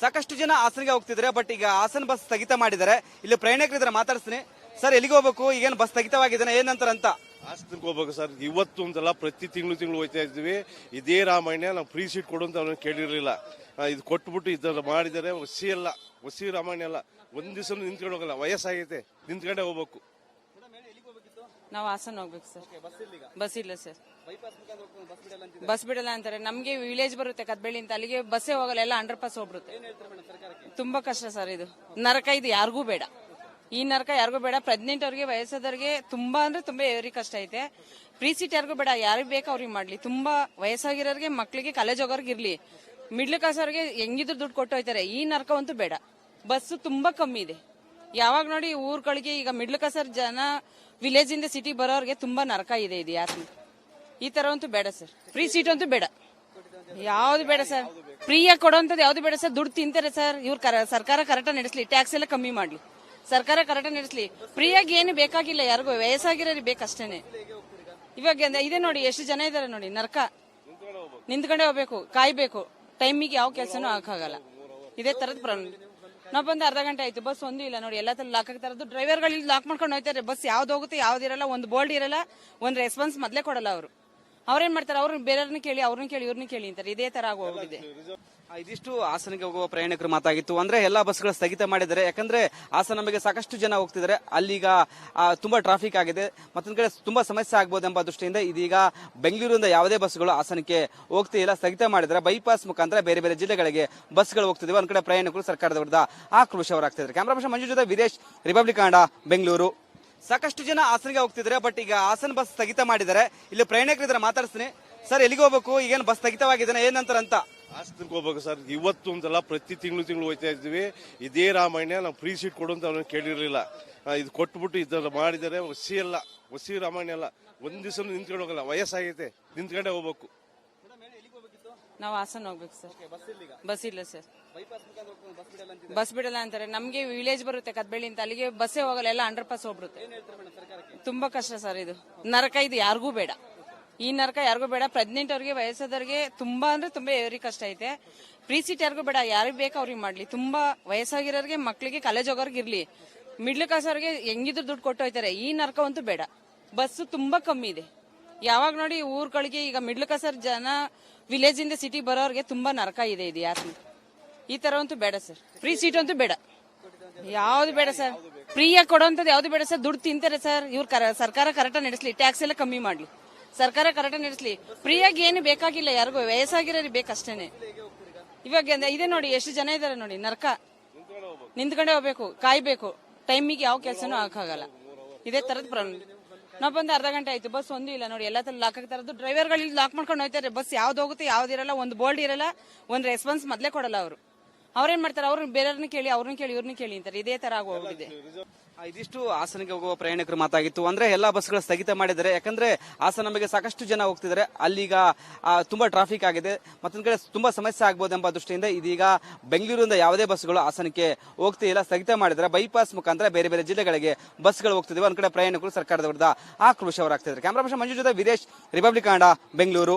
ಸಾಕಷ್ಟು ಜನ ಹಾಸನಿಗೆ ಹೋಗ್ತಿದ್ದಾರೆ. ಬಟ್ ಈಗ ಹಾಸನ ಬಸ್ ಸ್ಥಗಿತ ಮಾಡಿದ್ದಾರೆ. ಇಲ್ಲಿ ಪ್ರಯಾಣಿಕರಿದ್ರೆ ಮಾತಾಡ್ತೀನಿ. ಸರ್, ಎಲ್ಲಿಗೆ ಹೋಗ್ಬೇಕು? ಈಗೇನು ಬಸ್ ಸ್ಥಗಿತವಾಗಿದೆ, ಏನಂತಾರ ಅಂತ? ಹಾಸನಕ್ಕೆ ಹೋಗ್ಬೇಕು ಸರ್. ಇವತ್ತು ಒಂದಲ್ಲ, ಪ್ರತಿ ತಿಂಗಳು ಹೋಗ್ತಾ ಇದ್ವಿ. ಇದೇ ರಾಮಾಯಣ ನಾವು ಫ್ರೀ ಸೀಟ್ ಕೊಡು ಅಂತ ಅವ್ರನ್ನ ಕೇಳಿರಲಿಲ್ಲ. ಇದು ಕೊಟ್ಬಿಟ್ಟು ಇದೆಲ್ಲ ಮಾಡಿದ್ದಾರೆ. ಹೊಸಿ ರಾಮಾಯಣ ಅಲ್ಲ. ಒಂದ್ ದಿವಸ ನಿಂತ್ಕೊಂಡು ಹೋಗಲ್ಲ, ವಯಸ್ಸಾಗೈತೆ, ನಿಂತ್ಕೊಂಡೇ ಹೋಗ್ಬೇಕು. ನಾವು ಹಾಸನ ಹೋಗ್ಬೇಕು ಸರ್. ಬಸ್ ಇಲ್ಲ ಸರ್. ಬಸ್ ಬಿಡಲ್ಲ ಅಂತಾರೆ. ನಮ್ಗೆ ವಿಲೇಜ್ ಬರುತ್ತೆ ಕದ್ಬೇಳಿ ಅಂತ, ಅಲ್ಲಿಗೆ ಬಸ್ಸೇ ಹೋಗಲ್ಲ, ಎಲ್ಲ ಅಂಡರ್ ಪಾಸ್ ಹೋಗ್ಬಿಡುತ್ತೆ. ತುಂಬಾ ಕಷ್ಟ ಸರ್. ಇದು ನರಕ. ಇದು ಯಾರಿಗೂ ಬೇಡ. ಈ ನರಕ ಯಾರಿಗೂ ಬೇಡ. ಪ್ರೆಗ್ನೆಂಟ್ ಅವ್ರಿಗೆ, ವಯಸ್ಸಾದವ್ರಿಗೆ ತುಂಬಾ ಅಂದ್ರೆ ತುಂಬಾ ಎವರಿ ಕಷ್ಟ ಐತೆ. ಫ್ರೀ ಸೀಟ್ ಯಾರಿಗೂ ಬೇಡ. ಯಾರಿಗೆ ಬೇಕು ಅವ್ರಿಗೆ ಮಾಡ್ಲಿ. ತುಂಬಾ ವಯಸ್ಸಾಗಿರೋರಿಗೆ, ಮಕ್ಳಿಗೆ, ಕಾಲೇಜ್ ಹೋಗೋರ್ಗೆ ಇರ್ಲಿ. ಮಿಡ್ಲ್ ಕ್ಲಾಸ್ ಅವ್ರಿಗೆ ಹೆಂಗಿದ್ರು ದುಡ್ಡು ಕೊಟ್ಟು ಹೋಯ್ತಾರೆ. ಈ ನರಕವಂತೂ ಬೇಡ. ಬಸ್ಸು ತುಂಬಾ ಕಮ್ಮಿ ಇದೆ. ಯಾವಾಗ ನೋಡಿ ಊರುಗಳಿಗೆ ಈಗ ಮಿಡ್ಲ್ ಕ್ಲಾಸ್ ಜನ ವಿಲೇಜ್ ಇಂದ ಸಿಟಿ ಬರೋರ್ಗೆ ತುಂಬಾ ನರಕ ಇದೆ. ಇದು ಯಾಕೆ ಈ ತರ ಅಂತೂ ಬೇಡ ಸರ್. ಫ್ರೀ ಸೀಟ್ ಅಂತೂ ಬೇಡ. ಯಾವ್ದು ಬೇಡ ಸರ್. ಫ್ರೀಯಾಗಿ ಕೊಡೋಂಥದ್ದು ಯಾವ್ದು ಬೇಡ ಸರ್. ದುಡ್ಡು ತಿಂತಾರೆ ಸರ್. ಸರ್ಕಾರ ಕರೆಕ್ಟ್ ನಡೆಸಲಿ. ಟ್ಯಾಕ್ಸ್ ಎಲ್ಲ ಕಮ್ಮಿ ಮಾಡ್ಲಿ. ಸರ್ಕಾರ ಕರೆಕ್ಟ್ ನಡೆಸಲಿ. ಫ್ರೀಯಾಗಿ ಏನು ಬೇಕಾಗಿಲ್ಲ ಯಾರಿಗೂ. ವಯಸ್ಸಾಗಿರೋರಿಗೆ ಬೇಕಷ್ಟೇನೆ. ಇವಾಗ ಇದೆ ನೋಡಿ, ಎಷ್ಟು ಜನ ಇದಾರೆ ನೋಡಿ. ನರಕ. ನಿಂತ್ಕೊಂಡೇ ಹೋಗ್ಬೇಕು, ಕಾಯ್ಬೇಕು. ಟೈಮಿಗೆ ಯಾವ ಕೆಲಸನೂ ಆಗಲ್ಲ. ಇದೇ ತರದ ಪ್ರಾಬ್ಲಮ್. ನಾವು ಬಂದು ಅರ್ಧ ಗಂಟೆ ಆಯ್ತು, ಬಸ್ ಒಂದು ಇಲ್ಲ ನೋಡಿ. ಎಲ್ಲ ಲಾಕ್ ಆಗ್ತಾರದು. ಡ್ರೈವರ್ಗಳು ಇಲ್ಲಿ ಲಾಕ್ ಮಾಡ್ಕೊಂಡು ಹೋಗ್ತಾರೆ. ಬಸ್ ಯಾವ್ದು ಹೋಗುತ್ತೆ ಯಾವ್ದಿರಲ್ಲ. ಒಂದು ಬೋರ್ಡ್ ಇರಲ್ಲ, ಒಂದು ರೆಸ್ಪಾನ್ಸ್ ಮೊದಲೇ ಕೊಡಲ್ಲ ಅವರು. ಅವ್ರೇನ್ ಮಾಡ್ತಾರೆ, ಅವ್ರನ್ನ ಬೇರೆಯವ್ರನ್ನ ಕೇಳಿ, ಅವ್ರನ್ನ ಕೇಳಿ, ಇವ್ರನ್ನ ಕೇಳಿ ಅಂತಾರೆ. ಇದೇ ತರ ಆಗೋಗಿದೆ. ಇದಿಷ್ಟು ಹಾಸನಿಗೆ ಹೋಗುವ ಪ್ರಯಾಣಿಕರು ಮಾತಾಗಿತ್ತು. ಅಂದ್ರೆ ಎಲ್ಲಾ ಬಸ್ಗಳು ಸ್ಥಗಿತ ಮಾಡಿದ್ದಾರೆ. ಯಾಕಂದ್ರೆ ಹಾಸನ ನಮಗೆ ಸಾಕಷ್ಟು ಜನ ಹೋಗ್ತಿದ್ದಾರೆ. ಅಲ್ಲಿಗ ತುಂಬಾ ಟ್ರಾಫಿಕ್ ಆಗಿದೆ. ಮತ್ತೊಂದ್ ಕಡೆ ತುಂಬಾ ಸಮಸ್ಯೆ ಆಗ್ಬೋದು ಎಂಬ ದೃಷ್ಟಿಯಿಂದ ಇದೀಗ ಬೆಂಗಳೂರಿಂದ ಯಾವುದೇ ಬಸ್ಗಳು ಹಾಸನಕ್ಕೆ ಹೋಗ್ತಿಲ್ಲ, ಸ್ಥಗಿತ ಮಾಡಿದ್ದಾರೆ. ಬೈಪಾಸ್ ಮುಖಾಂತರ ಬೇರೆ ಬೇರೆ ಜಿಲ್ಲೆಗಳಿಗೆ ಬಸ್ಗಳು ಹೋಗ್ತಿದ್ದಾವೆ. ಒಂದ್ ಕಡೆ ಪ್ರಯಾಣಿಕರು ಸರ್ಕಾರದ ವಿರುದ್ಧ ಆಕ್ರೋಶ ಹೊರಾಗ್ತಿದ್ದಾರೆ. ಕ್ಯಾಮರಾ ಪರ್ಸನ್ ಮಂಜು ಜೊತೆ ವಿದೇಶ್, ರಿಪಬ್ಲಿಕ್ ಕನ್ನಡ, ಬೆಂಗಳೂರು. ಸಾಕಷ್ಟು ಜನ ಹಾಸನಿಗೆ ಹೋಗ್ತಿದ್ದಾರೆ. ಬಟ್ ಈಗ ಹಾಸನ ಬಸ್ ಸ್ಥಗಿತ ಮಾಡಿದ್ದಾರೆ. ಇಲ್ಲಿ ಪ್ರಯಾಣಿಕರಿದ್ರೆ ಮಾತಾಡ್ತೀನಿ. ಸರ್, ಎಲ್ಲಿಗೆ ಹೋಗ್ಬೇಕು? ಈಗೇನು ಬಸ್ ಸ್ಥಗಿತವಾಗಿದೆ, ಏನಂತಾರ ಅಂತ? ಹಾಸನಕ್ಕೆ ಹೋಗ್ಬೇಕು ಸರ್. ಇವತ್ತು ಒಂದಲ್ಲ, ಪ್ರತಿ ತಿಂಗಳು ಹೋಗ್ತಾ ಇದ್ವಿ. ಇದೇ ರಾಮಾಯಣ ನಾವು ಫ್ರೀ ಸೀಟ್ ಕೊಡು ಅಂತ ಅವ್ರನ್ನ ಕೇಳಿರಲಿಲ್ಲ. ಇದು ಕೊಟ್ಬಿಟ್ಟು ಇದೆಲ್ಲ ಮಾಡಿದ್ದಾರೆ. ಹೊಸಿ ರಾಮಾಯಣ ಅಲ್ಲ. ಒಂದ್ ದಿವಸ ನಿಂತ್ಕೊಂಡು ಹೋಗಲ್ಲ, ವಯಸ್ಸಾಗೈತೆ, ನಿಂತ್ಕೊಂಡೇ ಹೋಗ್ಬೇಕು. ನಾವು ಹಾಸನ ಹೋಗ್ಬೇಕು ಸರ್. ಬಸ್ ಇಲ್ಲ ಸರ್. ಬಸ್ ಬಿಡಲ್ಲ ಅಂತಾರೆ. ನಮ್ಗೆ ವಿಲೇಜ್ ಬರುತ್ತೆ ಕದ್ಬೇಳಿ ಅಂತ, ಅಲ್ಲಿಗೆ ಬಸ್ಸೇ ಹೋಗಲ್ಲ, ಎಲ್ಲ ಅಂಡರ್ ಪಾಸ್ ಹೋಗ್ಬಿಡುತ್ತೆ. ತುಂಬಾ ಕಷ್ಟ ಸರ್. ಇದು ನರಕ. ಇದು ಯಾರಿಗೂ ಬೇಡ. ಈ ನರಕ ಯಾರಿಗೂ ಬೇಡ. ಪ್ರೆಗ್ನೆಂಟ್ ಅವ್ರಿಗೆ, ವಯಸ್ಸಾದವ್ರಿಗೆ ತುಂಬಾ ಅಂದ್ರೆ ತುಂಬಾ ಎವರಿ ಕಷ್ಟ ಐತೆ. ಫ್ರೀ ಸೀಟ್ ಯಾರಿಗೂ ಬೇಡ. ಯಾರಿಗೆ ಬೇಕು ಅವ್ರಿಗೆ ಮಾಡ್ಲಿ. ತುಂಬಾ ವಯಸ್ಸಾಗಿರೋರಿಗೆ, ಮಕ್ಳಿಗೆ, ಕಾಲೇಜ್ ಹೋಗೋರ್ಗೆ ಇರ್ಲಿ. ಮಿಡ್ಲ್ ಕ್ಲಾಸ್ ಅವ್ರಿಗೆ ಹೆಂಗಿದ್ರು ದುಡ್ಡು ಕೊಟ್ಟು ಹೋಯ್ತಾರೆ. ಈ ನರಕವಂತೂ ಬೇಡ. ಬಸ್ಸು ತುಂಬಾ ಕಮ್ಮಿ ಇದೆ. ಯಾವಾಗ ನೋಡಿ ಊರುಗಳಿಗೆ ಈಗ ಮಿಡ್ಲ್ ಕ್ಲಾಸ್ ಜನ ವಿಲೇಜ್ ಇಂದ ಸಿಟಿ ಬರೋರ್ಗೆ ತುಂಬಾ ನರಕ ಇದೆ. ಇದು ಯಾಕೆ ಈ ತರ ಅಂತೂ ಬೇಡ ಸರ್. ಫ್ರೀ ಸೀಟ್ ಅಂತೂ ಬೇಡ. ಯಾವ್ದು ಬೇಡ ಸರ್. ಫ್ರೀಯಾಗಿ ಕೊಡೋಂಥದ್ದು ಯಾವ್ದು ಬೇಡ ಸರ್. ದುಡ್ಡು ತಿಂತಾರೆ ಸರ್. ಸರ್ಕಾರ ಕರೆಕ್ಟ್ ನಡೆಸಲಿ. ಟ್ಯಾಕ್ಸ್ ಎಲ್ಲ ಕಮ್ಮಿ ಮಾಡ್ಲಿ. ಸರ್ಕಾರ ಕರೆಕ್ಟ್ ನಡೆಸಲಿ. ಫ್ರೀಯಾಗಿ ಏನು ಬೇಕಾಗಿಲ್ಲ ಯಾರಿಗೂ. ವಯಸ್ಸಾಗಿರೋರಿಗೆ ಬೇಕಷ್ಟೇನೆ. ಇವಾಗ ಇದೆ ನೋಡಿ, ಎಷ್ಟು ಜನ ಇದಾರೆ ನೋಡಿ. ನರಕ. ನಿಂತ್ಕೊಂಡೇ ಹೋಗ್ಬೇಕು, ಕಾಯ್ಬೇಕು. ಟೈಮಿಗೆ ಯಾವ ಕೆಲಸನೂ ಆಗಲ್ಲ. ಇದೇ ತರದ ಪ್ರಾಬ್ಲಮ್. ನಾವು ಬಂದು ಅರ್ಧ ಗಂಟೆ ಆಯ್ತು, ಬಸ್ ಒಂದು ಇಲ್ಲ ನೋಡಿ. ಎಲ್ಲ ಲಾಕ್ ಆಗ್ತಾರದು. ಡ್ರೈವರ್ಗಳು ಇಲ್ಲಿ ಲಾಕ್ ಮಾಡ್ಕೊಂಡು ಹೋಗ್ತಾರೆ. ಬಸ್ ಯಾವ್ದು ಹೋಗುತ್ತೆ ಯಾವ್ದಿರಲ್ಲ. ಒಂದು ಬೋರ್ಡ್ ಇರಲ್ಲ, ಒಂದು ರೆಸ್ಪಾನ್ಸ್ ಮೊದಲೇ ಕೊಡಲ್ಲ ಅವರು. ಅವ್ರೇನ್ ಮಾಡ್ತಾರೆ, ಅವ್ರನ್ನ ಬೇರೆಯವ್ರನ್ನ ಕೇಳಿ, ಅವ್ರನ್ನ ಕೇಳಿ, ಇವ್ರನ್ನ ಕೇಳಿ ಅಂತಾರೆ. ಇದೇ ತರ ಆಗೋಗಿದೆ. ಇದಿಷ್ಟು ಹಾಸನಿಗೆ ಹೋಗುವ ಪ್ರಯಾಣಿಕರು ಮಾತಾಗಿತ್ತು. ಅಂದ್ರೆ ಎಲ್ಲಾ ಬಸ್ಗಳು ಸ್ಥಗಿತ ಮಾಡಿದ್ದಾರೆ. ಯಾಕಂದ್ರೆ ಹಾಸನ ನಮಗೆ ಸಾಕಷ್ಟು ಜನ ಹೋಗ್ತಿದ್ದಾರೆ. ಅಲ್ಲಿಗ ತುಂಬಾ ಟ್ರಾಫಿಕ್ ಆಗಿದೆ. ಮತ್ತೊಂದ್ ಕಡೆ ತುಂಬಾ ಸಮಸ್ಯೆ ಆಗ್ಬೋದು ಎಂಬ ದೃಷ್ಟಿಯಿಂದ ಇದೀಗ ಬೆಂಗಳೂರಿಂದ ಯಾವುದೇ ಬಸ್ಗಳು ಹಾಸನಕ್ಕೆ ಹೋಗ್ತಿಲ್ಲ, ಸ್ಥಗಿತ ಮಾಡಿದ್ದಾರೆ. ಬೈಪಾಸ್ ಮುಖಾಂತರ ಬೇರೆ ಬೇರೆ ಜಿಲ್ಲೆಗಳಿಗೆ ಬಸ್ಗಳು ಹೋಗ್ತಿದ್ದಾವೆ. ಒಂದ್ ಕಡೆ ಪ್ರಯಾಣಿಕರು ಸರ್ಕಾರದ ವಿರುದ್ಧ ಆಕ್ರೋಶ ಹೊರಾಗ್ತಿದ್ದಾರೆ. ಕ್ಯಾಮರಾ ಪರ್ಸನ್ ಮಂಜು ಜೊತೆ ವಿದೇಶ್, ರಿಪಬ್ಲಿಕ್ ಕನ್ನಡ, ಬೆಂಗಳೂರು.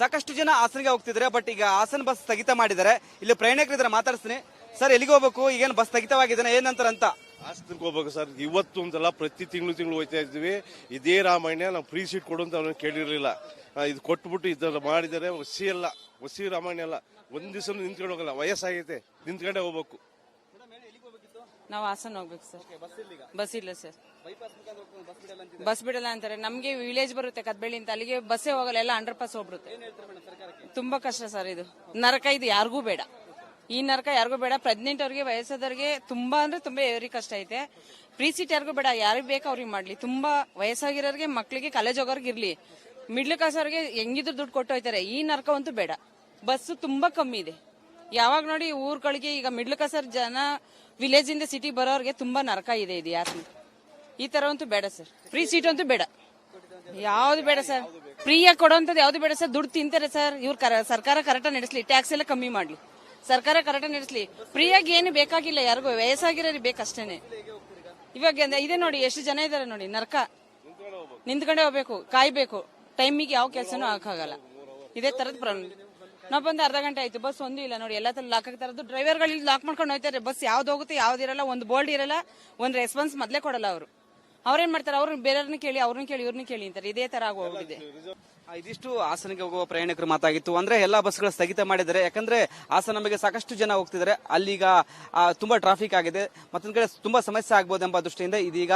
ಸಾಕಷ್ಟು ಜನ ಹಾಸನಿಗೆ ಹೋಗ್ತಿದ್ದಾರೆ. ಬಟ್ ಈಗ ಹಾಸನ ಬಸ್ ಸ್ಥಗಿತ ಮಾಡಿದ್ದಾರೆ. ಇಲ್ಲಿ ಪ್ರಯಾಣಿಕರಿದ್ರೆ ಮಾತಾಡ್ತೀನಿ. ಸರ್, ಎಲ್ಲಿಗೆ ಹೋಗ್ಬೇಕು? ಈಗೇನು ಬಸ್ ಸ್ಥಗಿತವಾಗಿದೆ, ಏನಂತಾರ ಅಂತ? ಹಾಸನಕ್ಕೆ ಹೋಗ್ಬೇಕು ಸರ್. ಇವತ್ತು ಒಂದಲ್ಲ, ಪ್ರತಿ ತಿಂಗಳು ಹೋಗ್ತಾ ಇದ್ವಿ. ಇದೇ ರಾಮಾಯಣ ನಾವು ಫ್ರೀ ಸೀಟ್ ಕೊಡು ಅಂತ ಅವ್ರನ್ನ ಕೇಳಿರಲಿಲ್ಲ. ಇದು ಕೊಟ್ಬಿಟ್ಟು ಇದೆಲ್ಲ ಮಾಡಿದ್ದಾರೆ. ಹೊಸಿ ರಾಮಾಯಣ ಅಲ್ಲ. ಒಂದ್ ದಿವಸ ನಿಂತ್ಕೊಂಡು ಹೋಗಲ್ಲ, ವಯಸ್ಸಾಗೈತೆ, ನಿಂತ್ಕೊಂಡೇ ಹೋಗ್ಬೇಕು. ನಾವು ಹಾಸನ ಹೋಗ್ಬೇಕು ಸರ್. ಬಸ್ ಇಲ್ಲ ಸರ್. ಬಸ್ ಬಿಡಲ್ಲ ಅಂತಾರೆ. ನಮ್ಗೆ ವಿಲೇಜ್ ಬರುತ್ತೆ ಕದ್ಬೇಳಿ ಅಂತ, ಅಲ್ಲಿಗೆ ಬಸ್ಸೇ ಹೋಗಲ್ಲ, ಎಲ್ಲ ಅಂಡರ್ ಪಾಸ್ ಹೋಗ್ಬಿಡುತ್ತೆ. ತುಂಬಾ ಕಷ್ಟ ಸರ್. ಇದು ನರಕ. ಇದು ಯಾರಿಗೂ ಬೇಡ. ಈ ನರಕ ಯಾರಿಗೂ ಬೇಡ. ಪ್ರೆಗ್ನೆಂಟ್ ಅವ್ರಿಗೆ, ವಯಸ್ಸಾದವ್ರಿಗೆ ತುಂಬಾ ಅಂದ್ರೆ ತುಂಬಾ ಎವರಿ ಕಷ್ಟ ಐತೆ. ಫ್ರೀ ಸೀಟ್ ಯಾರಿಗೂ ಬೇಡ. ಯಾರಿಗೆ ಬೇಕು ಅವ್ರಿಗೆ ಮಾಡ್ಲಿ. ತುಂಬಾ ವಯಸ್ಸಾಗಿರೋರಿಗೆ, ಮಕ್ಳಿಗೆ, ಕಾಲೇಜ್ ಹೋಗೋರ್ಗೆ ಇರ್ಲಿ. ಮಿಡ್ಲ್ ಕ್ಲಾಸ್ ಅವ್ರಿಗೆ ಹೆಂಗಿದ್ರು ದುಡ್ಡು ಕೊಟ್ಟು ಹೋಯ್ತಾರೆ. ಈ ನರಕವಂತೂ ಬೇಡ. ಬಸ್ಸು ತುಂಬಾ ಕಮ್ಮಿ ಇದೆ. ಯಾವಾಗ ನೋಡಿ ಊರುಗಳಿಗೆ ಈಗ ಮಿಡ್ಲ್ ಕ್ಲಾಸ್ ಜನ ವಿಲೇಜ್ ಇಂದ ಸಿಟಿ ಬರೋರ್ಗೆ ತುಂಬಾ ನರಕ ಇದೆ. ಇದು ಯಾಕೆ ಈ ತರ ಅಂತೂ ಬೇಡ ಸರ್. ಫ್ರೀ ಸೀಟ್ ಅಂತೂ ಬೇಡ. ಯಾವ್ದು ಬೇಡ ಸರ್. ಫ್ರೀಯಾಗಿ ಕೊಡೋಂಥದ್ದು ಯಾವ್ದು ಬೇಡ ಸರ್. ದುಡ್ಡು ತಿಂತಾರೆ ಸರ್. ಸರ್ಕಾರ ಕರೆಕ್ಟ್ ನಡೆಸಲಿ. ಟ್ಯಾಕ್ಸ್ ಎಲ್ಲ ಕಮ್ಮಿ ಮಾಡ್ಲಿ. ಸರ್ಕಾರ ಕರೆಕ್ಟ್ ನಡೆಸಲಿ. ಫ್ರೀಯಾಗಿ ಏನು ಬೇಕಾಗಿಲ್ಲ ಯಾರಿಗೂ. ವಯಸ್ಸಾಗಿರೋರಿಗೆ ಬೇಕಷ್ಟೇನೆ. ಇವಾಗ ಇದೆ ನೋಡಿ, ಎಷ್ಟು ಜನ ಇದಾರೆ ನೋಡಿ. ನರಕ. ನಿಂತ್ಕೊಂಡೇ ಹೋಗ್ಬೇಕು, ಕಾಯ್ಬೇಕು. ಟೈಮಿಗೆ ಯಾವ ಕೆಲಸನೂ ಆಗಲ್ಲ. ಇದೇ ತರದ ಪ್ರಾಬ್ಲಮ್. ನಾವು ಬಂದು ಅರ್ಧ ಗಂಟೆ ಆಯ್ತು, ಬಸ್ ಒಂದು ಇಲ್ಲ ನೋಡಿ, ಎಲ್ಲ ಲಾಕ್ ಆಗ್ತಾರದು. ಡ್ರೈವರ್ಗಳು ಇಲ್ಲಿ ಲಾಕ್ ಮಾಡ್ಕೊಂಡು ಹೋಗ್ತಾರೆ, ಬಸ್ ಯಾವ್ದು ಹೋಗುತ್ತೆ ಯಾವ್ದಿರಲ್ಲ, ಒಂದು ಬೋರ್ಡ್ ಇರಲ್ಲ, ಒಂದು ರೆಸ್ಪಾನ್ಸ್ ಮೊದಲೇ ಕೊಡಲ್ಲ ಅವರು. ಅವ್ರೇನ್ ಮಾಡ್ತಾರೆ, ಅವ್ರು ಬೇರೆಯವ್ರನ್ನ ಕೇಳಿ, ಅವ್ರನ್ನ ಕೇಳಿ, ಇವ್ರನ್ನ ಕೇಳಿ ಅಂತಾರೆ. ಇದೇ ತರ ಆಗೋಗಿದೆ. ಇದಿಷ್ಟು ಹಾಸನಕ್ಕೆ ಹೋಗುವ ಪ್ರಯಾಣಿಕರ ಮಾತಾಗಿತ್ತು. ಅಂದ್ರೆ ಎಲ್ಲಾ ಬಸ್ಗಳು ಸ್ಥಗಿತ ಮಾಡಿದ್ದಾರೆ, ಯಾಕಂದ್ರೆ ಹಾಸನ ನಮಗೆ ಸಾಕಷ್ಟು ಜನ ಹೋಗ್ತಿದ್ದಾರೆ. ಅಲ್ಲೀಗ ತುಂಬಾ ಟ್ರಾಫಿಕ್ ಆಗಿದೆ, ಮತ್ತೊಂದ್ ಕಡೆ ತುಂಬಾ ಸಮಸ್ಯೆ ಆಗ್ಬೋದೆಂಬ ದೃಷ್ಟಿಯಿಂದ ಇದೀಗ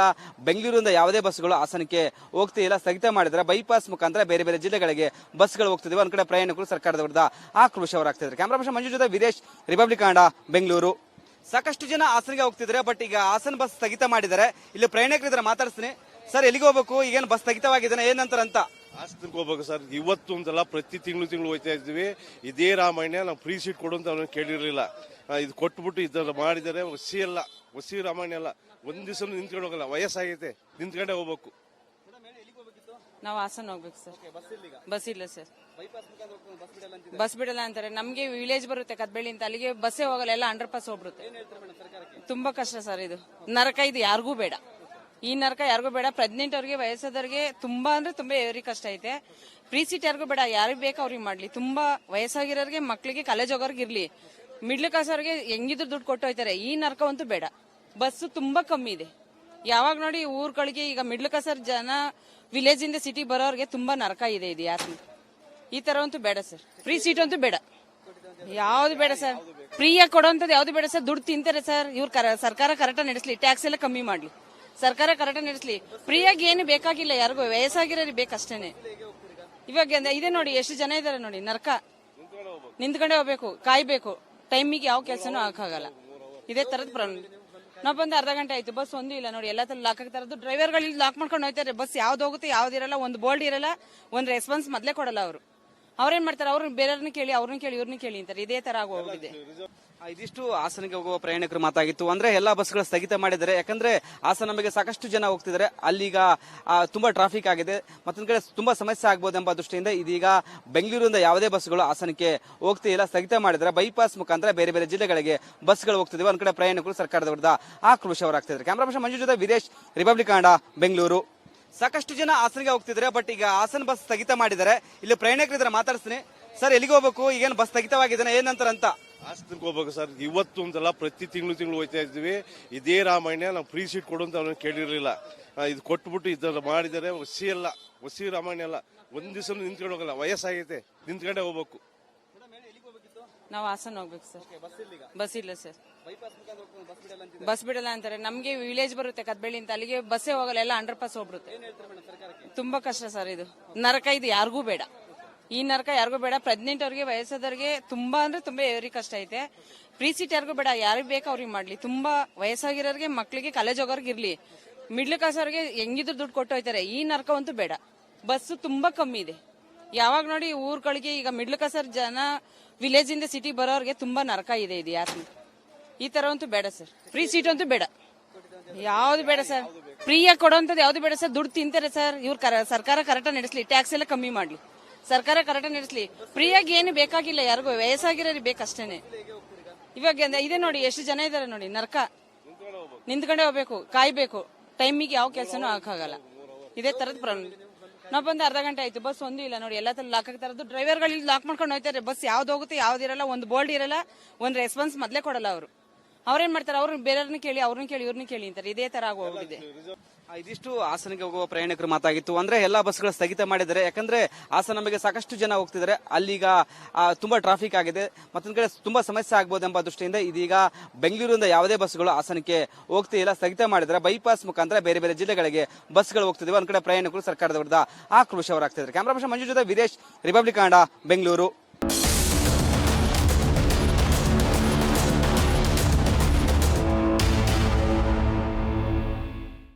ಬೆಂಗಳೂರಿಂದ ಯಾವುದೇ ಬಸ್ಗಳು ಹಾಸನಕ್ಕೆ ಹೋಗ್ತಿಲ್ಲ, ಸ್ಥಗಿತ ಮಾಡಿದ್ರೆ ಬೈಪಾಸ್ ಮುಖಾಂತರ ಬೇರೆ ಬೇರೆ ಜಿಲ್ಲೆಗಳಿಗೆ ಬಸ್ಗಳು ಹೋಗ್ತಿವೆ. ಒಂದ್ ಕಡೆ ಪ್ರಯಾಣಿಕರು ಸರ್ಕಾರದ ವಿರುದ್ಧ ಆಕ್ರೋಶ ಹೊರಾಗ್ತಿದ್ದಾರೆ. ಕ್ಯಾಮರಾ ಪರ್ಸನ್ ಮಂಜು ಜೊತೆ ವೀರೇಶ್, ರಿಪಬ್ಲಿಕ್ ಕನ್ನಡ, ಬೆಂಗಳೂರು. ಸಾಕಷ್ಟು ಜನ ಹಾಸನಿಗೆ ಹೋಗ್ತಿದ್ದಾರೆ, ಬಟ್ ಈಗ ಹಾಸನ ಬಸ್ ಸ್ಥಗಿತ ಮಾಡಿದ್ದಾರೆ. ಇಲ್ಲಿ ಪ್ರಯಾಣಿಕರಿದ್ರೆ ಮಾತಾಡ್ತೀನಿ. ಸರ್, ಎಲ್ಲಿಗೆ ಹೋಗ್ಬೇಕು? ಈಗೇನು ಬಸ್ ಸ್ಥಗಿತವಾಗಿದೆ, ಏನಂತಾರ ಅಂತ? ಹಾಸನಕ್ಕೆ ಹೋಗ್ಬೇಕು ಸರ್. ಇವತ್ತು ಒಂದ್ಸಲ ಪ್ರತಿ ತಿಂಗಳು ಹೋಯ್ತಾ ಇದ್ವಿ. ಇದೇ ರಾಮಾಯಣ ನಾವು ಫ್ರೀ ಸೀಟ್ ಕೊಡು ಅಂತ ಅವನು ಕೇಳಿರ್ಲಿಲ್ಲ. ಇದು ಕೊಟ್ಬಿಟ್ಟು ಇದನ್ನ ಮಾಡಿದ್ದಾರೆ. ವಸಿ ರಾಮಾಯಣ ಅಲ್ಲ, ಒಂದ್ ದಿವಸ ನಿಂತ್ಕೊಂಡು ಹೋಗಲ್ಲ, ವಯಸ್ಸಾಗೈತೆ, ನಿಂತ್ಕೊಂಡೇ ಹೋಗ್ಬೇಕು. ನಾವು ಹಾಸನ ಹೋಗ್ಬೇಕು ಸರ್. ಬಸ್ ಇಲ್ಲ ಸರ್, ಬಸ್ ಬಿಡಲ್ಲ ಅಂತಾರೆ. ನಮ್ಗೆ ವಿಲೇಜ್ ಬರುತ್ತೆ ಕದ್ಬೇಳಿ ಅಂತ, ಅಲ್ಲಿಗೆ ಬಸ್ಸೇ ಹೋಗಲ್ಲ, ಎಲ್ಲ ಅಂಡರ್ ಪಾಸ್ ಹೋಗ್ಬಿಡುತ್ತೆ. ತುಂಬಾ ಕಷ್ಟ ಸರ್, ಇದು ನರಕ. ಇದು ಯಾರಿಗೂ ಬೇಡ, ಈ ನರಕ ಯಾರಿಗೂ ಬೇಡ. ಪ್ರೆಗ್ನೆಂಟ್ ಅವ್ರಿಗೆ, ವಯಸ್ಸಾದವ್ರಿಗೆ ತುಂಬಾ ಅಂದ್ರೆ ತುಂಬಾ ಎವರಿ ಕಷ್ಟ ಐತೆ. ಫ್ರೀ ಸೀಟ್ ಯಾರಿಗೂ ಬೇಡ, ಯಾರಿಗೆ ಬೇಕು ಅವ್ರಿಗೆ ಮಾಡ್ಲಿ. ತುಂಬಾ ವಯಸ್ಸಾಗಿರೋರಿಗೆ, ಮಕ್ಳಿಗೆ, ಕಾಲೇಜ್ ಹೋಗೋರ್ಗೆ ಇರ್ಲಿ. ಮಿಡ್ಲ್ ಕ್ಲಾಸ್ ಅವ್ರಿಗೆ ಹೆಂಗಿದ್ರು ದುಡ್ಡು ಕೊಟ್ಟು ಹೋಯ್ತಾರೆ. ಈ ನರಕ ಅಂತೂ ಬೇಡ. ಬಸ್ಸು ತುಂಬಾ ಕಮ್ಮಿ ಇದೆ. ಯಾವಾಗ ನೋಡಿ ಊರುಗಳಿಗೆ ಈಗ ಮಿಡ್ಲ್ ಕ್ಲಾಸ್ ಜನ ವಿಲೇಜ್ ಇಂದ ಸಿಟಿ ಬರೋರ್ಗೆ ತುಂಬಾ ನರಕ ಇದೆ. ಇದು ಯಾಕೆ ಈ ತರ ಅಂತೂ ಬೇಡ ಸರ್. ಫ್ರೀ ಸೀಟ್ ಅಂತೂ ಬೇಡ, ಯಾವ್ದು ಬೇಡ ಸರ್. ಫ್ರೀಯಾಗಿ ಕೊಡೋಂಥದ್ದು ಯಾವ್ದು ಬೇಡ ಸರ್. ದುಡ್ಡು ತಿಂತಾರೆ ಸರ್. ಇವ್ರು ಸರ್ಕಾರ ಕರೆಕ್ಟಾಗಿ ನಡೆಸಲಿ, ಟ್ಯಾಕ್ಸ್ ಎಲ್ಲ ಕಮ್ಮಿ ಮಾಡ್ಲಿ, ಸರ್ಕಾರ ಕರೆಕ್ಟಾಗಿ ನಡೆಸಲಿ. ಫ್ರೀಯಾಗಿ ಏನು ಬೇಕಾಗಿಲ್ಲ ಯಾರಿಗೂ, ವಯಸ್ಸಾಗಿರೋರಿಗೆ ಬೇಕಷ್ಟೇನೆ. ಇವಾಗ ಇದೆ ನೋಡಿ, ಎಷ್ಟು ಜನ ಇದಾರೆ ನೋಡಿ. ನರಕ, ನಿಂತ್ಕೊಂಡೇ ಹೋಗ್ಬೇಕು, ಕಾಯ್ಬೇಕು. ಟೈಮಿಗೆ ಯಾವ ಕೆಲಸನೂ ಆಗಲ್ಲ. ಇದೇ ತರದ ಪ್ರಾಬ್ಲಮ್. ನಾವು ಬಂದು ಅರ್ಧ ಗಂಟೆ ಆಯ್ತು, ಬಸ್ ಒಂದು ಇಲ್ಲ ನೋಡಿ, ಎಲ್ಲ ಲಾಕ್ ಆಗ್ತಾರದು. ಡ್ರೈವರ್ಗಳು ಇಲ್ಲಿ ಲಾಕ್ ಮಾಡ್ಕೊಂಡು ಹೋಗ್ತಾರೆ, ಬಸ್ ಯಾವ್ದು ಹೋಗುತ್ತೆ ಯಾವ್ದಿರಲ್ಲ, ಒಂದು ಬೋರ್ಡ್ ಇರಲ್ಲ, ಒಂದು ರೆಸ್ಪಾನ್ಸ್ ಮೊದಲೇ ಕೊಡಲ್ಲ ಅವರು. ಅವ್ರೇನ್ ಮಾಡ್ತಾರೆ, ಅವ್ರು ಬೇರೆಯವ್ರನ್ನ ಕೇಳಿ, ಅವ್ರನ್ನ ಕೇಳಿ, ಇವ್ರನ್ನ ಕೇಳಿ ಅಂತಾರೆ. ಇದೇ ತರ ಆಗೋಗಿದೆ. ಇದಿಷ್ಟು ಹಾಸನಕ್ಕೆ ಹೋಗುವ ಪ್ರಯಾಣಿಕರ ಮಾತಾಗಿತ್ತು. ಅಂದ್ರೆ ಎಲ್ಲಾ ಬಸ್ಗಳು ಸ್ಥಗಿತ ಮಾಡಿದ್ದಾರೆ, ಯಾಕಂದ್ರೆ ಹಾಸನ ನಮಗೆ ಸಾಕಷ್ಟು ಜನ ಹೋಗ್ತಿದ್ದಾರೆ. ಅಲ್ಲೀಗ ತುಂಬಾ ಟ್ರಾಫಿಕ್ ಆಗಿದೆ, ಮತ್ತೊಂದ್ ಕಡೆ ತುಂಬಾ ಸಮಸ್ಯೆ ಆಗ್ಬೋದೆಂಬ ದೃಷ್ಟಿಯಿಂದ ಇದೀಗ ಬೆಂಗಳೂರಿಂದ ಯಾವುದೇ ಬಸ್ಗಳು ಹಾಸನಕ್ಕೆ ಹೋಗ್ತಿಲ್ಲ, ಸ್ಥಗಿತ ಮಾಡಿದ್ರೆ ಬೈಪಾಸ್ ಮುಖಾಂತರ ಬೇರೆ ಬೇರೆ ಜಿಲ್ಲೆಗಳಿಗೆ ಬಸ್ಗಳು ಹೋಗ್ತಿವೆ. ಒಂದ್ ಕಡೆ ಪ್ರಯಾಣಿಕರು ಸರ್ಕಾರದ ವಿರುದ್ಧ ಆಕ್ರೋಶ ಹೊರಾಗ್ತಿದ್ದಾರೆ. ಕ್ಯಾಮರಾ ಪರ್ಸನ್ ಮಂಜು ಜೊತೆ ವೀರೇಶ್, ರಿಪಬ್ಲಿಕ್ ಕನ್ನಡ, ಬೆಂಗಳೂರು. ಸಾಕಷ್ಟು ಜನ ಹಾಸನಿಗೆ ಹೋಗ್ತಿದ್ದಾರೆ, ಬಟ್ ಈಗ ಹಾಸನ ಬಸ್ ಸ್ಥಗಿತ ಮಾಡಿದ್ದಾರೆ. ಇಲ್ಲಿ ಪ್ರಯಾಣಿಕರಿದ್ರೆ ಮಾತಾಡ್ತೀನಿ. ಸರ್, ಎಲ್ಲಿಗೆ ಹೋಗ್ಬೇಕು? ಈಗೇನು ಬಸ್ ಸ್ಥಗಿತವಾಗಿದೆ, ಏನಂತಾರ ಅಂತ? ಹಾಸನಕ್ಕೆ ಹೋಗ್ಬೇಕು ಸರ್. ಇವತ್ತು ಒಂದ್ಸಲ ಪ್ರತಿ ತಿಂಗಳು ಹೋಯ್ತಾ ಇದ್ವಿ. ಇದೇ ರಾಮಾಯಣ ನಾವು ಫ್ರೀ ಸೀಟ್ ಕೊಡು ಅಂತ ಅವನು ಕೇಳಿರ್ಲಿಲ್ಲ. ಇದು ಕೊಟ್ಬಿಟ್ಟು ಇದನ್ನ ಮಾಡಿದ್ದಾರೆ. ವಸಿ ರಾಮಾಯಣ ಅಲ್ಲ, ಒಂದ್ ದಿವಸ ನಿಂತ್ಕೊಂಡು ಹೋಗಲ್ಲ, ವಯಸ್ಸಾಗೈತೆ, ನಿಂತ್ಕೊಂಡೇ ಹೋಗ್ಬೇಕು. ನಾವು ಹಾಸನ ಹೋಗ್ಬೇಕು ಸರ್. ಬಸ್ ಇಲ್ಲ ಸರ್, ಬಸ್ ಬಿಡಲ್ಲ ಅಂತಾರೆ. ನಮ್ಗೆ ವಿಲೇಜ್ ಬರುತ್ತೆ ಕದ್ಬೇಳಿ ಅಂತ, ಅಲ್ಲಿಗೆ ಬಸ್ಸೇ ಹೋಗಲ್ಲ, ಎಲ್ಲ ಅಂಡರ್ ಪಾಸ್ ಹೋಗ್ಬಿಡುತ್ತೆ. ತುಂಬಾ ಕಷ್ಟ ಸರ್, ಇದು ನರಕ. ಇದು ಯಾರಿಗೂ ಬೇಡ, ಈ ನರಕ ಯಾರಿಗೂ ಬೇಡ. ಪ್ರೆಗ್ನೆಂಟ್ ಅವ್ರಿಗೆ, ವಯಸ್ಸಾದವ್ರಿಗೆ ತುಂಬಾ ಅಂದ್ರೆ ತುಂಬಾ ಎವರಿ ಕಷ್ಟ ಐತೆ. ಫ್ರೀ ಸೀಟ್ ಯಾರಿಗೂ ಬೇಡ, ಯಾರಿಗೆ ಬೇಕು ಅವ್ರಿಗೆ ಮಾಡ್ಲಿ. ತುಂಬಾ ವಯಸ್ಸಾಗಿರೋರಿಗೆ, ಮಕ್ಳಿಗೆ, ಕಾಲೇಜ್ ಹೋಗೋರ್ಗೆ ಇರ್ಲಿ. ಮಿಡ್ಲ್ ಕ್ಲಾಸ್ ಅವ್ರಿಗೆ ಹೆಂಗಿದ್ರು ದುಡ್ಡು ಕೊಟ್ಟು ಹೋಯ್ತಾರೆ. ಈ ನರಕ ಅಂತೂ ಬೇಡ. ಬಸ್ಸು ತುಂಬಾ ಕಮ್ಮಿ ಇದೆ. ಯಾವಾಗ ನೋಡಿ ಊರುಗಳಿಗೆ, ಈಗ ಮಿಡ್ಲ್ ಕ್ಲಾಸ್ ಜನ ವಿಲೇಜ್ ಇಂದ ಸಿಟಿ ಬರೋರ್ಗೆ ತುಂಬಾ ನರಕ ಇದೆ. ಇದು ಯಾಕೆ ಈ ತರ ಅಂತೂ ಬೇಡ ಸರ್. ಫ್ರೀ ಸೀಟ್ ಅಂತೂ ಬೇಡ, ಯಾವ್ದು ಬೇಡ ಸರ್. ಫ್ರೀಯಾಗಿ ಕೊಡೋಂಥದ್ದು ಯಾವ್ದು ಬೇಡ ಸರ್. ದುಡ್ಡು ತಿಂತಾರೆ ಸರ್. ಇವ್ರು ಸರ್ಕಾರ ಕರೆಕ್ಟಾಗಿ ನಡೆಸಲಿ, ಟ್ಯಾಕ್ಸ್ ಎಲ್ಲ ಕಮ್ಮಿ ಮಾಡ್ಲಿ, ಸರ್ಕಾರ ಕರೆಕ್ಟಾಗಿ ನಡೆಸಲಿ. ಫ್ರೀಯಾಗಿ ಏನು ಬೇಕಾಗಿಲ್ಲ ಯಾರಿಗೂ, ವಯಸ್ಸಾಗಿರೋರಿಗೆ ಬೇಕಷ್ಟೇನೆ. ಇವಾಗ ಇದೆ ನೋಡಿ, ಎಷ್ಟು ಜನ ಇದಾರೆ ನೋಡಿ. ನರಕ, ನಿಂತ್ಕೊಂಡೇ ಹೋಗ್ಬೇಕು, ಕಾಯ್ಬೇಕು. ಟೈಮಿಗೆ ಯಾವ ಕೆಲಸನೂ ಆಗಲ್ಲ. ಇದೇ ತರದ ಪ್ರಾಬ್ಲಮ್. ನಾವು ಬಂದು ಅರ್ಧ ಗಂಟೆ ಆಯ್ತು, ಬಸ್ ಒಂದು ಇಲ್ಲ ನೋಡಿ, ಎಲ್ಲ ಲಾಕ್ ಆಗ್ತಾರದು. ಡ್ರೈವರ್ಗಳು ಇಲ್ಲಿ ಲಾಕ್ ಮಾಡ್ಕೊಂಡು ಹೋಗ್ತಾರೆ, ಬಸ್ ಯಾವ್ದು ಹೋಗುತ್ತೆ ಯಾವ್ದಿರಲ್ಲ, ಒಂದು ಬೋರ್ಡ್ ಇರಲ್ಲ, ಒಂದು ರೆಸ್ಪಾನ್ಸ್ ಮೊದಲೇ ಕೊಡಲ್ಲ ಅವರು. ಅವ್ರೇನ್ ಮಾಡ್ತಾರೆ, ಅವ್ರು ಬೇರೆಯವ್ರನ್ನ ಕೇಳಿ, ಅವ್ರನ್ನ ಕೇಳಿ, ಇವ್ರನ್ನ ಕೇಳಿ ಅಂತಾರೆ. ಇದೇ ತರ ಆಗೋಗಿದೆ. ಇದಿಷ್ಟು ಹಾಸನಕ್ಕೆ ಹೋಗುವ ಪ್ರಯಾಣಿಕರ ಮಾತಾಗಿತ್ತು. ಅಂದ್ರೆ ಎಲ್ಲಾ ಬಸ್ಗಳು ಸ್ಥಗಿತ ಮಾಡಿದ್ದಾರೆ, ಯಾಕಂದ್ರೆ ಹಾಸನ ನಮಗೆ ಸಾಕಷ್ಟು ಜನ ಹೋಗ್ತಿದ್ದಾರೆ. ಅಲ್ಲೀಗ ತುಂಬಾ ಟ್ರಾಫಿಕ್ ಆಗಿದೆ, ಮತ್ತೊಂದ್ ಕಡೆ ತುಂಬಾ ಸಮಸ್ಯೆ ಆಗ್ಬೋದೆಂಬ ದೃಷ್ಟಿಯಿಂದ ಇದೀಗ ಬೆಂಗಳೂರಿಂದ ಯಾವುದೇ ಬಸ್ಗಳು ಹಾಸನಕ್ಕೆ ಹೋಗ್ತಿಲ್ಲ, ಸ್ಥಗಿತ ಮಾಡಿದ್ರೆ ಬೈಪಾಸ್ ಮುಖಾಂತರ ಬೇರೆ ಬೇರೆ ಜಿಲ್ಲೆಗಳಿಗೆ ಬಸ್ಗಳು ಹೋಗ್ತಿವೆ. ಒಂದ್ ಕಡೆ ಪ್ರಯಾಣಿಕರು ಸರ್ಕಾರದ ವಿರುದ್ಧ ಆಕ್ರೋಶ ಹೊರಾಗ್ತಿದ್ದಾರೆ. ಕ್ಯಾಮರಾ ಪರ್ಸನ್ ಮಂಜು ಜೊತೆ ವೀರೇಶ್, ರಿಪಬ್ಲಿಕ್ ಕನ್ನಡ, ಬೆಂಗಳೂರು.